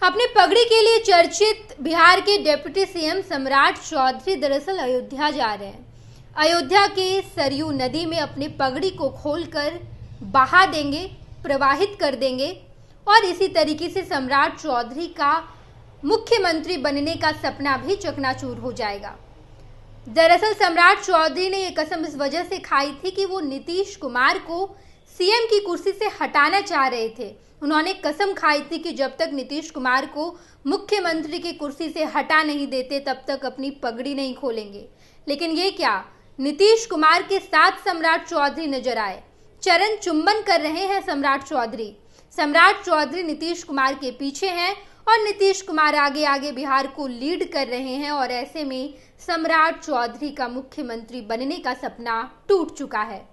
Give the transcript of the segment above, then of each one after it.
अपनी पगड़ी के लिए चर्चित बिहार के डिप्टी सीएम सम्राट चौधरी दरअसल अयोध्या जा रहे हैं। अयोध्या के सरयू नदी में अपनी पगड़ी को खोलकर बहा देंगे, प्रवाहित कर देंगे और इसी तरीके से सम्राट चौधरी का मुख्यमंत्री बनने का सपना भी चकनाचूर हो जाएगा। दरअसल सम्राट चौधरी ने यह कसम इस वजह से खाई थी कि वो नीतीश कुमार को सीएम की कुर्सी से हटाना चाह रहे थे। उन्होंने कसम खाई थी कि जब तक नीतीश कुमार को मुख्यमंत्री की कुर्सी से हटा नहीं देते तब तक अपनी पगड़ी नहीं खोलेंगे। लेकिन ये क्या, नीतीश कुमार के साथ सम्राट चौधरी नजर आए, चरण चुंबन कर रहे हैं सम्राट चौधरी। सम्राट चौधरी नीतीश कुमार के पीछे हैं और नीतीश कुमार आगे आगे बिहार को लीड कर रहे हैं और ऐसे में सम्राट चौधरी का मुख्यमंत्री बनने का सपना टूट चुका है।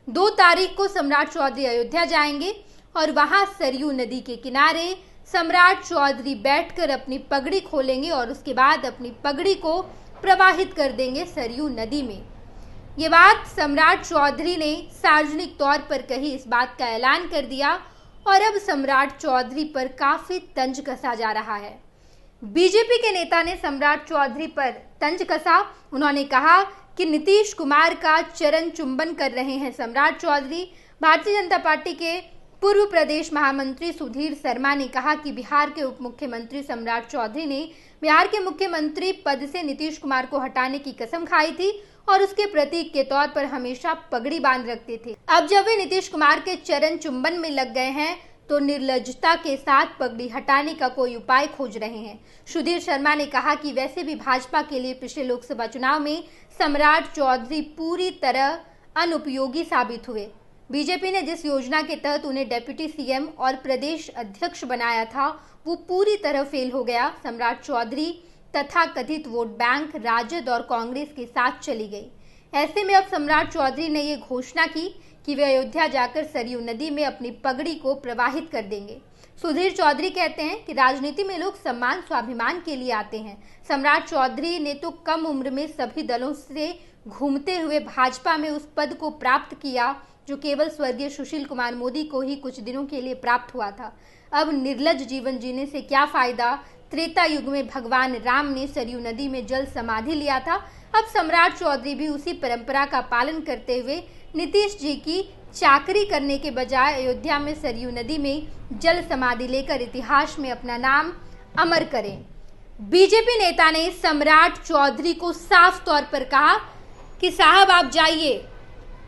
2 तारीख को सम्राट चौधरी अयोध्या जाएंगे और वहां सरयू नदी के किनारे सम्राट चौधरी बैठकर अपनी पगड़ी खोलेंगे और उसके बाद अपनी पगड़ी को प्रवाहित कर देंगे सरयू नदी में। ये बात सम्राट चौधरी ने सार्वजनिक तौर पर कही, इस बात का ऐलान कर दिया और अब सम्राट चौधरी पर काफी तंज कसा जा रहा है। बीजेपी के नेता ने सम्राट चौधरी पर तंज कसा। उन्होंने कहा कि नीतीश कुमार का चरण चुंबन कर रहे हैं सम्राट चौधरी। भारतीय जनता पार्टी के पूर्व प्रदेश महामंत्री सुधीर शर्मा ने कहा कि बिहार के उप मुख्यमंत्री सम्राट चौधरी ने बिहार के मुख्यमंत्री पद से नीतीश कुमार को हटाने की कसम खाई थी और उसके प्रतीक के तौर पर हमेशा पगड़ी बांध रखते थे। अब जब वे नीतीश कुमार के चरण चुंबन में लग गए हैं तो निर्लज्जता के साथ पगड़ी हटाने का कोई उपाय खोज रहे हैं। सुधीर शर्मा ने कहा कि वैसे भी भाजपा के लिए पिछले लोकसभा चुनाव में सम्राट चौधरी पूरी तरह अनुपयोगी साबित हुए। बीजेपी ने जिस योजना के तहत उन्हें डिप्टी सीएम और प्रदेश अध्यक्ष बनाया था वो पूरी तरह फेल हो गया। सम्राट चौधरी तथा कथित वोट बैंक राजद और कांग्रेस के साथ चली गई। ऐसे में अब सम्राट चौधरी ने ये घोषणा की कि वे अयोध्या जाकर सरयू नदी में अपनी पगड़ी को प्रवाहित कर देंगे। सुधीर चौधरी कहते हैं कि राजनीति में लोग सम्मान स्वाभिमान के लिए आते हैं। सम्राट चौधरी ने तो कम उम्र में सभी दलों से घूमते हुए भाजपा में उस पद को प्राप्त किया जो केवल स्वर्गीय सुशील कुमार मोदी को ही कुछ दिनों के लिए प्राप्त हुआ था। अब निर्लज जीवन जीने से क्या फायदा। त्रेता युग में भगवान राम ने सरयू नदी में जल समाधि लिया था। अब सम्राट चौधरी भी उसी परंपरा का पालन करते हुए नीतीश जी की चाकरी करने के बजाय अयोध्या में सरयू नदी में जल समाधि लेकर इतिहास में अपना नाम अमर करें। बीजेपी नेता ने सम्राट चौधरी को साफ तौर पर कहा कि साहब आप जाइए,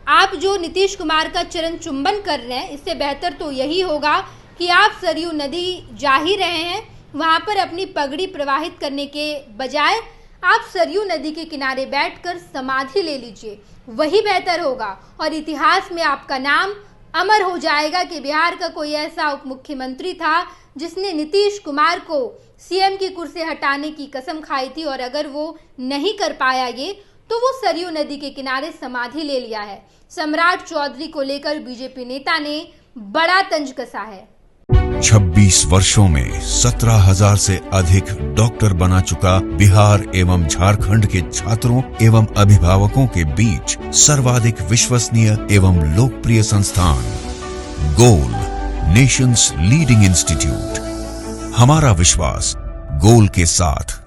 आप जो नीतीश कुमार का चरण चुंबन कर रहे हैं इससे बेहतर तो यही होगा कि आप सरयू नदी जा ही रहे हैं, वहां पर अपनी पगड़ी प्रवाहित करने के बजाय आप सरयू नदी के किनारे बैठकर समाधि ले लीजिए, वही बेहतर होगा और इतिहास में आपका नाम अमर हो जाएगा कि बिहार का कोई ऐसा उप मुख्यमंत्री था जिसने नीतीश कुमार को सीएम की कुर्सी हटाने की कसम खाई थी और अगर वो नहीं कर पाया ये तो वो सरयू नदी के किनारे समाधि ले लिया है। सम्राट चौधरी को लेकर बीजेपी नेता ने बड़ा तंज कसा है। 26 वर्षों में 17,000 से अधिक डॉक्टर बना चुका बिहार एवं झारखंड के छात्रों एवं अभिभावकों के बीच सर्वाधिक विश्वसनीय एवं लोकप्रिय संस्थान गोल, नेशंस लीडिंग इंस्टीट्यूट। हमारा विश्वास गोल के साथ।